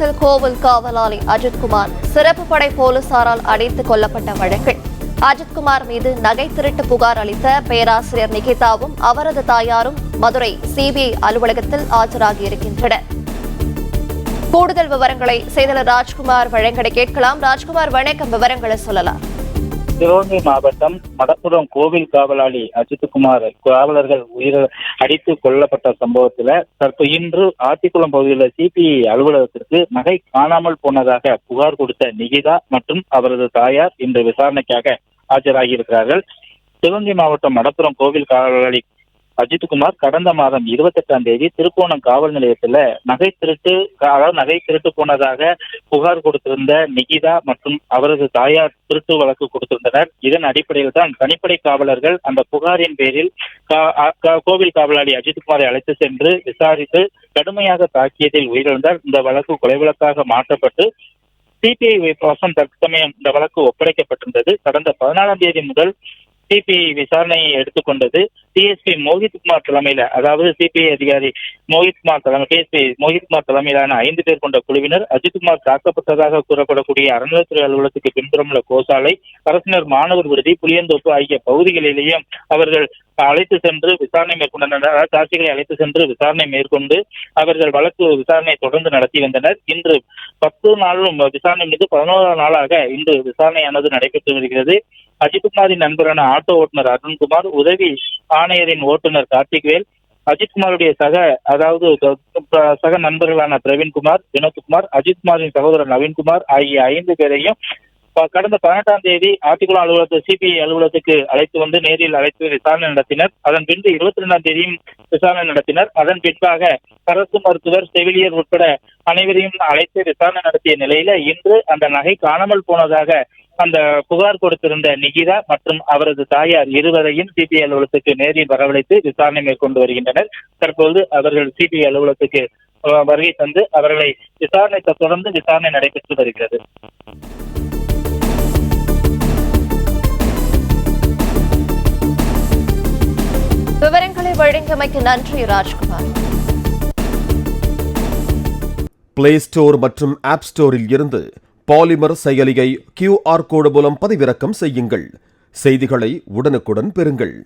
விருகத்தில் கோவில் காவலாளி அஜித்குமார் சிறப்பு படை போலீசாரால் அடித்துக் கொல்லப்பட்ட வழக்கில் அஜித்குமார் மீது நகை திருட்டு புகார் அளித்த பேராசிரியர் நிகிதாவும் அவரது தாயாரும் மதுரை சிபிஐ அலுவலகத்தில் ஆஜராகியிருக்கின்றனர். கூடுதல் விவரங்களை செய்தியாளர் ராஜ்குமார் வழங்க கேட்கலாம். ராஜ்குமார், வணக்கம். விவரங்களை சொல்லலாம். சிவகங்கை மாவட்டம் மடப்புரம் கோவில் காவலாளி அஜித்குமார் காவலர்கள் அடித்து கொல்லப்பட்ட சம்பவத்துல இன்று ஆத்திக்குளம் பகுதியில் சிபிஐ அலுவலகத்திற்கு நகை காணாமல் போனதாக புகார் கொடுத்த நிகிதா மற்றும் அவரது தாயார் இன்று விசாரணைக்காக ஆஜராகியிருக்கிறார்கள். சிவகங்கை மாவட்டம் மடப்புரம் கோவில் காவலாளி அஜித்குமார் கடந்த மாதம் 28ஆம் தேதி திருப்போணம் காவல் நிலையத்துல நகை திருட்டு போனதாக புகார் கொடுத்திருந்த நிகிதா மற்றும் அவரது தாயார் திருட்டு வழக்கு கொடுத்திருந்தனர். இதன் அடிப்படையில் தான் தனிப்படை காவலர்கள் அந்த புகாரின் பேரில் கோவில் காவலாளி அஜித்குமாரை அழைத்து சென்று விசாரித்து கடுமையாக தாக்கியதில் உயிரிழந்தார். இந்த வழக்கு கொலை வழக்காக மாற்றப்பட்டு சிபிஐ வசம் தற்சமயம் இந்த வழக்கு ஒப்படைக்கப்பட்டிருந்தது. கடந்த 14ஆம் தேதி முதல் சிபிஐ விசாரணையை எடுத்துக்கொண்டது. டிஎஸ்பி மோஹித்குமார் தலைமையில, அதாவது சிபிஐ அதிகாரி டிஎஸ்பி மோஹித்குமார் தலைமையிலான 5 பேர் கொண்ட குழுவினர் அஜித்குமார் தாக்கப்பட்டதாக கூறப்படக்கூடிய அறநிலையத்துறை அலுவலகத்துக்கு பின்புறமுள்ள கோசாலை, அரசினர் மாணவர் விடுதி, புளியந்தோப்பு ஆகிய பகுதிகளிலேயும் அவர்கள் அழைத்து சென்று விசாரணை மேற்கொண்டனர். சாட்சிகளை அழைத்து சென்று விசாரணை மேற்கொண்டு அவர்கள் வழக்கு விசாரணையை தொடர்ந்து நடத்தி வந்தனர். இன்று 10 நாளும் விசாரணை மீது 11ஆம் நாளாக இன்று விசாரணையானது நடைபெற்று வருகிறது. அஜித்குமாரின் நண்பரான ஆட்டோ ஓட்டுநர் அருண்குமார், உதவி ஆணையரின் ஓட்டுநர் கார்த்திக்வேல், அஜித்குமாருடைய சக நண்பர்களான பிரவீன்குமார், வினோத்குமார், அஜித்குமாரின் சகோதரர் நவீன்குமார் ஆகிய 5 பேரையும் கடந்த 18ஆம் தேதி ஆத்திக்குளம் அலுவலகத்தில் சிபிஐ அலுவலகத்துக்கு நேரில் அழைத்து விசாரணை நடத்தினர். அதன் பின்பு 22ஆம் தேதியும் விசாரணை நடத்தினர். அதன் பின்பாக அரசு மருத்துவர், செவிலியர் உட்பட அனைவரையும் அழைத்து விசாரணை நடத்திய நிலையில இன்று அந்த நகை காணாமல் போனதாக அந்த புகார் கொடுத்திருந்த நிகிதா மற்றும் அவரது தாயார் இருவரையும் சிபிஐ அலுவலகத்துக்கு நேரில் வரவழைத்து விசாரணை மேற்கொண்டு வருகின்றனர். தற்போது அவர்கள் சிபிஐ அலுவலகத்துக்கு வருகை தந்து அவர்களை தொடர்ந்து விசாரணை நடைபெற்று வருகிறது. விவரங்களை வழங்கியமைக்கு நன்றி ராஜ்குமார். பிளே ஸ்டோர் மற்றும் ஆப் ஸ்டோரில் இருந்து பாலிமர் செயலியை QR கோடு மூலம் பதிவிறக்கம் செய்யுங்கள். செய்திகளை உடனுக்குடன் பெறுங்கள்.